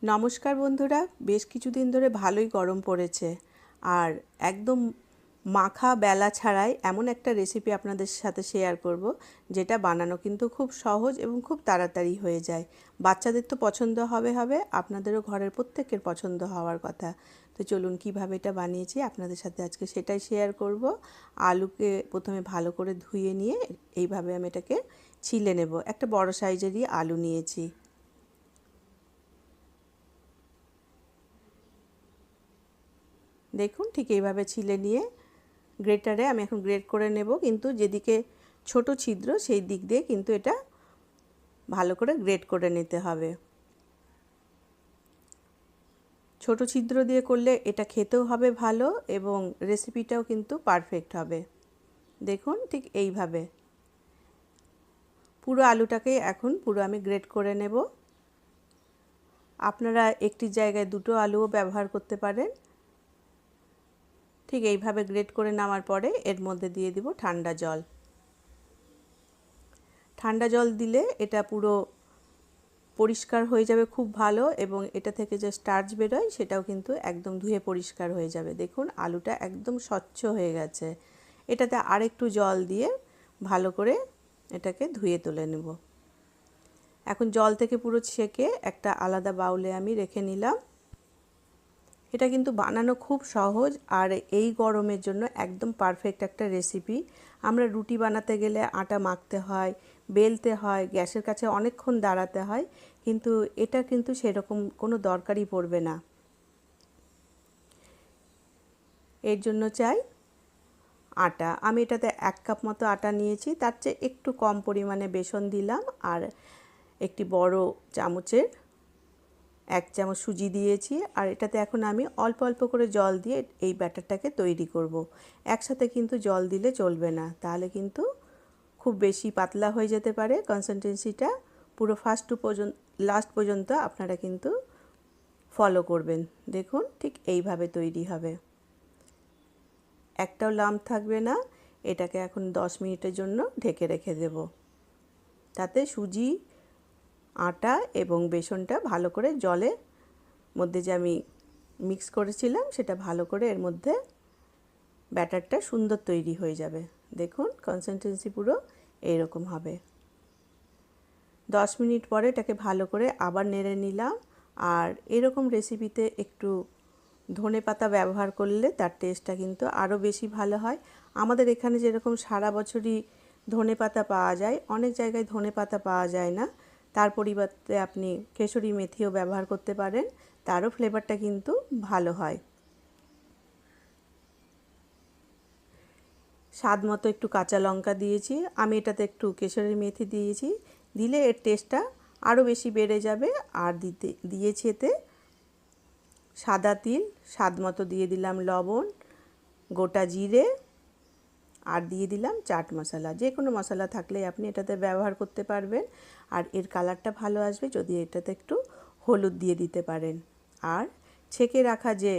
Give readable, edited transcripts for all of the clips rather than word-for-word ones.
নমস্কার বন্ধুরা, বেশ কিছুদিন ধরে ভালোই গরম পড়েছে। আর একদম মাখা বেলা ছাড়াই এমন একটা রেসিপি আপনাদের সাথে শেয়ার করব, যেটা বানানো কিন্তু খুব সহজ এবং খুব তাড়াতাড়ি হয়ে যায়। বাচ্চাদের তো পছন্দ হবে, আপনাদেরও ঘরের প্রত্যেকের পছন্দ হওয়ার কথা। তো চলুন কিভাবে এটা বানিয়েছি আপনাদের সাথে আজকে সেটাই শেয়ার করব। আলুকে প্রথমে ভালো করে ধুয়ে নিয়ে এইভাবে আমি এটাকে ছিলে নেব। একটা বড় সাইজেরই আলু নিয়েছি। দেখুন ঠিক এইভাবে ছিলে নিয়ে গ্রেটারে আমি এখন গ্রেট করে নেব, কিন্তু যেদিকে ছোট ছিদ্র সেই দিক দিয়ে কিন্তু এটা ভালো করে গ্রেট করে নিতে হবে। ছোট ছিদ্র দিয়ে করলে এটা খেতেও হবে ভালো এবং রেসিপিটাও কিন্তু পারফেক্ট হবে। দেখুন ঠিক এইভাবে পুরো আলুটাকে এখন পুরো আমি গ্রেট করে নেব। আপনারা একটি জায়গায় দুটো আলুও ব্যবহার করতে পারেন। ঠিক এইভাবে গ্রেট করে নেওয়ার পরে এর মধ্যে দিয়ে দিব ঠান্ডা জল। ঠান্ডা জল দিলে এটা পুরো পরিষ্কার হয়ে যাবে খুব ভালো, এবং এটা থেকে যে স্টার্চ বেরোয় সেটাও কিন্তু একদম ধুয়ে পরিষ্কার হয়ে যাবে। দেখুন আলুটা একদম স্বচ্ছ হয়ে গেছে। এটাতে আরেকটু জল দিয়ে ভালো করে এটাকে ধুয়ে তুলে নেব। এখন জল থেকে পুরো ছেঁকে একটা আলাদা বাউলে আমি রেখে নিলাম। এটা কিন্তু বানানো খুব সহজ আর এই গরমের জন্য একদম পারফেক্ট একটা রেসিপি। আমরা রুটি বানাতে গেলে আটা মাখতে হয়, বেলতে হয়, গ্যাসের কাছে অনেকক্ষণ দাঁড়াতে হয়, কিন্তু এটা কিন্তু সেরকম কোনো দরকারই পড়বে না। এর জন্য চাই আটা। আমি এটাতে 1 কাপ মতো আটা নিয়েছি, তার চেয়ে একটু কম পরিমাণে বেসন দিলাম, আর একটি বড় চামচের 1 চামচ সুজি দিয়েছি। আর এটাতে এখন আমি অল্প অল্প করে জল দিয়ে এই ব্যাটারটাকে তৈরি করব। একসাথে কিন্তু জল দিলে চলবে না, তাহলে কিন্তু খুব বেশি পাতলা হয়ে যেতে পারে। কনসিস্টেন্সিটা পুরো ফার্স্ট টু পর্যন্ত লাস্ট পর্যন্ত আপনারা কিন্তু ফলো করবেন। দেখুন ঠিক এইভাবে তৈরি হবে, একটাও লাম্প থাকবে না। এটাকে এখন 10 মিনিটের জন্য ঢেকে রেখে দেব। তাতে সুজি, আটা এবং বেসনটা ভালো করে জলের মধ্যে যে আমি মিক্স করেছিলাম সেটা ভালো করে এর মধ্যে ব্যাটারটা সুন্দর তৈরি হয়ে যাবে। দেখুন কনসিস্টেন্সি পুরো এইরকম হবে। 10 মিনিট পরে এটাকে ভালো করে আবার নেড়ে নিলাম। আর এরকম রেসিপিতে একটু ধনেপাতা ব্যবহার করলে তার টেস্টটা কিন্তু আরও বেশি ভালো হয়। আমাদের এখানে যেরকম সারা বছরই ধনেপাতা পাওয়া যায়, অনেক জায়গায় ধনেপাতা পাওয়া যায় না। তার পরিবর্তে আপনি কেশরি মেথিও ব্যবহার করতে পারেন, তারও ফ্লেভারটা কিন্তু ভালো হয়। স্বাদ মতো একটু কাঁচা লঙ্কা দিয়েছি, আমি এটাতে একটু কেশরি মেথি দিয়েছি, দিলে এর টেস্টটা আরও বেশি বেড়ে যাবে। আর দিয়েছি এতে সাদা তিল, স্বাদ মতো দিয়ে দিলাম লবণ, গোটা জিরে, আর দিয়ে দিলাম চাট মশলা। যে কোনো মশলা থাকলে আপনি এটাতে ব্যবহার করতে পারবেন, আর এর কালারটা ভালো আসবে যদি এটাতে একটু হলুদ দিয়ে দিতে পারেন। আর ছেঁকে রাখা যে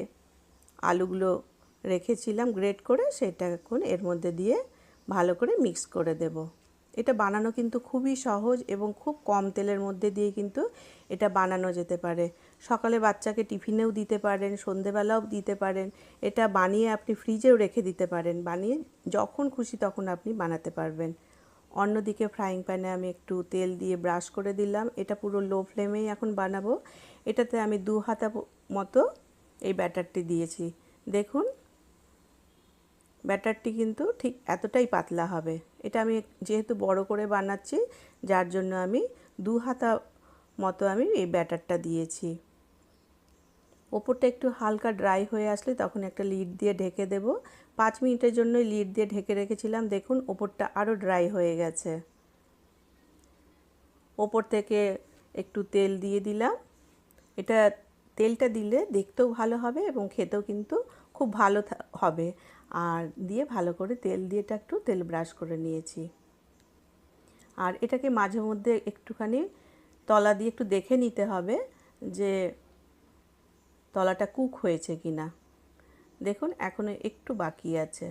আলুগুলো রেখেছিলাম গ্রেট করে, সেটা এখন এর মধ্যে দিয়ে ভালো করে মিক্স করে দেব। এটা বানানো কিন্তু খুবই সহজ এবং খুব কম তেলের মধ্যে দিয়ে কিন্তু এটা বানানো যেতে পারে। সকালে বাচ্চাকে টিফিনেও দিতে পারেন, সন্ধেবেলাও দিতে পারেন। এটা বানিয়ে আপনি ফ্রিজেও রেখে দিতে পারেন, বানিয়ে যখন খুশি তখন আপনি বানাতে পারবেন। অন্যদিকে ফ্রাইং প্যানে আমি একটু তেল দিয়ে ব্রাশ করে দিলাম। এটা পুরো লো ফ্লেমেই এখন বানাবো। এটাতে আমি 2 হাতা মতো এই ব্যাটারটি দিয়েছি। দেখুন ব্যাটারটি কিন্তু ঠিক এতটাই পাতলা হবে। এটা আমি যেহেতু বড় করে বানাচ্ছি, যার জন্য আমি 2 হাতা মতো আমি এই ব্যাটারটা দিয়েছি। ওপরটা একটু হালকা ড্রাই হয়ে আসলে তখন একটা লিড দিয়ে ঢেকে দেব। 5 মিনিটের জন্য লিড দিয়ে ঢেকে রেখেছিলাম। দেখুন ওপরটা আরও ড্রাই হয়ে গেছে। ওপর থেকে একটু তেল দিয়ে দিলাম। এটা তেলটা দিলে দেখতেও ভালো হবে এবং খেতেও কিন্তু খুব ভালো হবে। আর দিয়ে ভালো করে তেল দিয়ে এটা একটু তেল ব্রাশ করে নিয়েছি। আর এটাকে মাঝে মধ্যে একটুখানি তলা দিয়ে একটু দেখে নিতে হবে যে তলাটা কুক হয়েছে কিনা। দেখুন এখনও একটু বাকি আছে।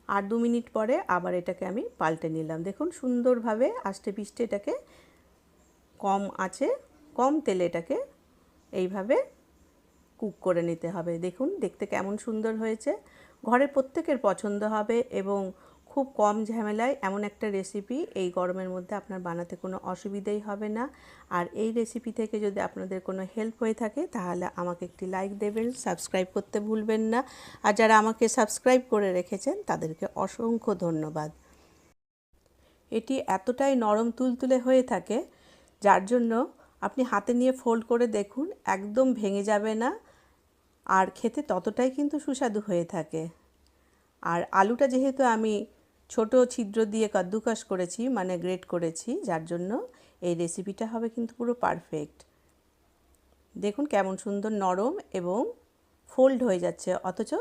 আর 2 মিনিট পরে আবার এটাকে আমি পাল্টে নিলাম। দেখুন সুন্দরভাবে আস্তে পিষ্টে এটাকে কম আঁচে কম তেলে এটাকে এইভাবে কুক করে নিতে হবে। দেখুন দেখতে কেমন সুন্দর হয়েছে, ঘরের প্রত্যেকের পছন্দ হবে এবং খুব কম ঝামেলায় এমন একটা রেসিপি এই গরমের মধ্যে আপনার বানাতে কোনো অসুবিধাই হবে না। আর এই রেসিপি থেকে যদি আপনাদের কোনো হেল্প হয়ে থাকে তাহলে আমাকে একটি লাইক দেবেন, সাবস্ক্রাইব করতে ভুলবেন না। আর যারা আমাকে সাবস্ক্রাইব করে রেখেছেন তাদেরকে অসংখ্য ধন্যবাদ। এটি এতটাই নরম তুলতুলে হয়ে থাকে যার জন্য আপনি হাতে নিয়ে ফোল্ড করে দেখুন, একদম ভেঙে যাবে না আর খেতে ততটাই কিন্তু সুস্বাদু হয়ে থাকে। আর আলুটা যেহেতু আমি ছোট ছিদ্র দিয়ে কাদ্দুকাস করেছি, মানে গ্রেট করেছি, যার জন্য এই রেসিপিটা হবে কিন্তু পুরো পারফেক্ট। দেখুন কেমন সুন্দর নরম এবং ফোল্ড হয়ে যাচ্ছে, অথচ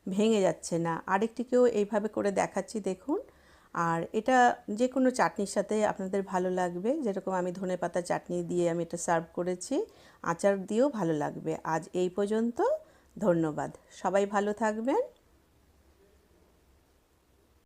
ভেঙে যাচ্ছে না। আরেকটিকেও এইভাবে করে দেখাচ্ছি দেখুন। আর এটা যে কোনো চাটনির সাথে আপনাদের ভালো লাগবে, যেরকম আমি ধনেপাতা চাটনি দিয়ে আমি এটা সার্ভ করেছি, আচার দিয়েও ভালো লাগবে। আজ এই পর্যন্ত, ধন্যবাদ। সবাই ভালো থাকবেন।